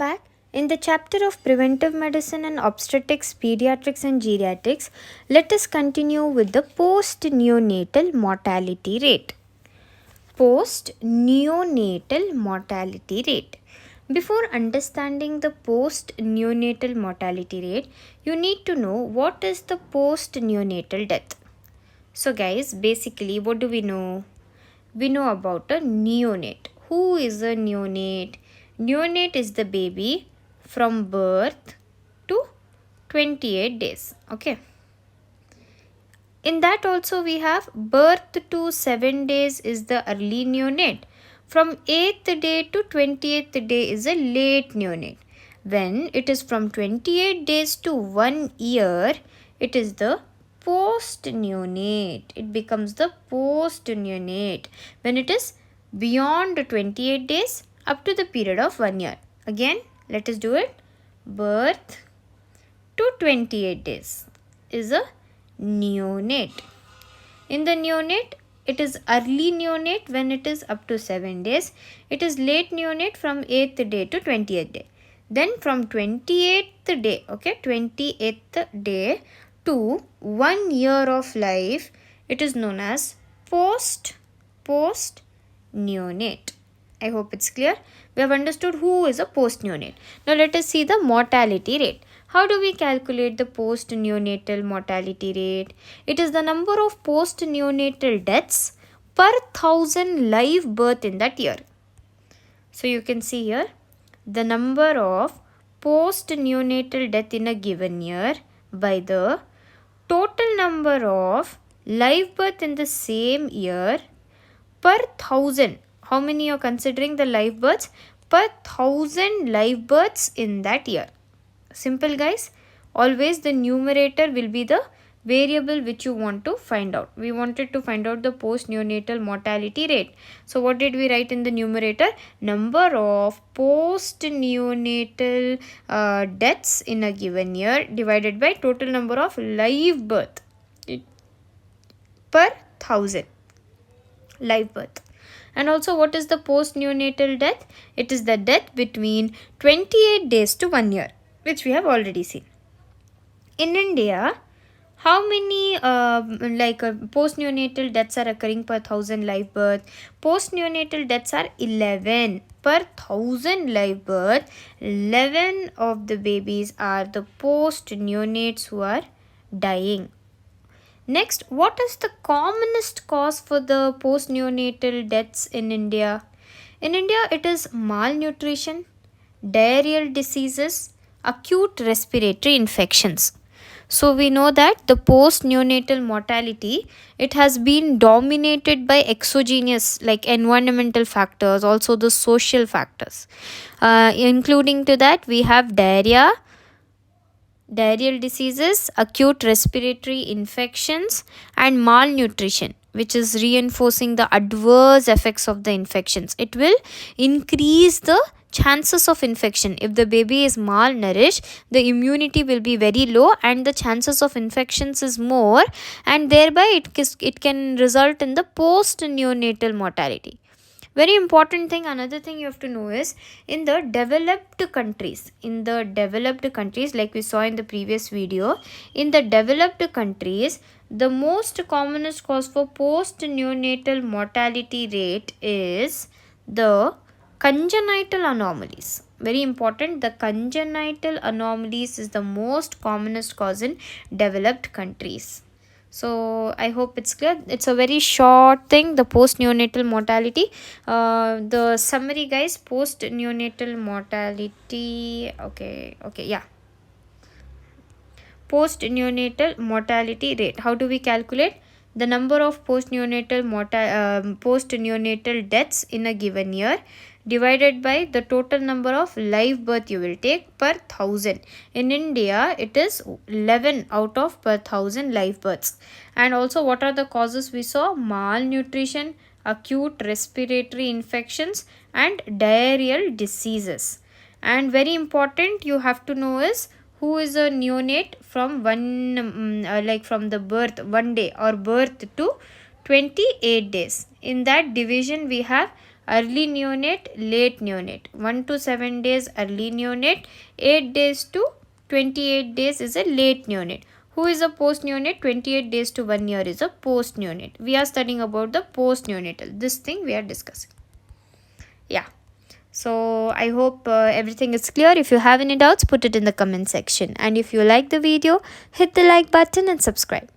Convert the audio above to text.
Back in the chapter of preventive medicine and obstetrics, pediatrics, and geriatrics, let us continue with the post neonatal mortality rate. Post neonatal mortality rate. Before understanding the post neonatal mortality rate, you need to know what is the post neonatal death. So, guys, basically, what do we know? We know about a neonate. Who is a neonate? Neonate is the baby from birth to 28 days. Okay. In that also we have birth to 7 days is the early neonate. From 8th day to 28th day is a late neonate. When it is from 28 days to 1 year, it is the post neonate. It becomes the post neonate when it is beyond 28 days up to the period of 1 year. Again, let us do it. Birth to 28 days is a neonate. In the neonate, it is early neonate when it is up to 7 days. It is late neonate from 8th day to 28th day. Then from 28th day, 28th day to 1 year of life, it is known as post neonate. I hope it's clear. We have understood who is a post neonate. Now let us see the mortality rate. How do we calculate the post neonatal mortality rate? It is the number of post neonatal deaths per 1000 live birth in that year. So you can see here the number of post neonatal death in a given year by the total number of live birth in the same year per 1000. How many are considering the live births? Per 1000 live births in that year. Simple, guys. Always the numerator will be the variable which you want to find out. We wanted to find out the post neonatal mortality rate. So what did we write in the numerator? Number of post neonatal deaths in a given year divided by total number of live birth per 1000 live birth. And also, what is the post neonatal death? It is the death between 28 days to 1 year, which we have already seen. In India, how many post neonatal deaths are occurring per 1000 live birth? Post neonatal deaths are 11 per 1000 live birth. 11 of the babies are the post neonates who are dying. Next, what is the commonest cause for the post neonatal deaths in India? In India, it is malnutrition, diarrheal diseases, acute respiratory infections. So we know that the post neonatal mortality, it has been dominated by exogenous like environmental factors, also the social factors. Including to that, we have diarrheal diseases, acute respiratory infections, and malnutrition, which is reinforcing the adverse effects of the infections. It will increase the chances of infection. If the baby is malnourished, the immunity will be very low and the chances of infections is more, and thereby it can result in the post neonatal mortality. Very important thing, another thing you have to know is in the developed countries, like we saw in the previous video, in the developed countries, the most commonest cause for post neonatal mortality rate is the congenital anomalies. Very important, the congenital anomalies is the most commonest cause in developed countries. So I hope it's clear. It's a very short thing, the post neonatal mortality. The summary, guys, post neonatal mortality. Post neonatal mortality rate. How do we calculate? The number of post neonatal deaths in a given year divided by the total number of live birth you will take per 1000. In India, it is 11 out of per 1000 live births. And also, what are the causes we saw? Malnutrition, acute respiratory infections, and diarrheal diseases. And very important, you have to know is who is a neonate from from the birth 1 day or birth to 28 days. In that division, we have early neonate, late neonate. 1 to 7 days early neonate, 8 days to 28 days is a late neonate. Who is a post neonate? 28 days to 1 year is a post neonate. We are studying about the post neonatal. This thing we are discussing. Yeah. So I hope everything is clear. If you have any doubts, put it in the comment section. And if you like the video, hit the like button and subscribe.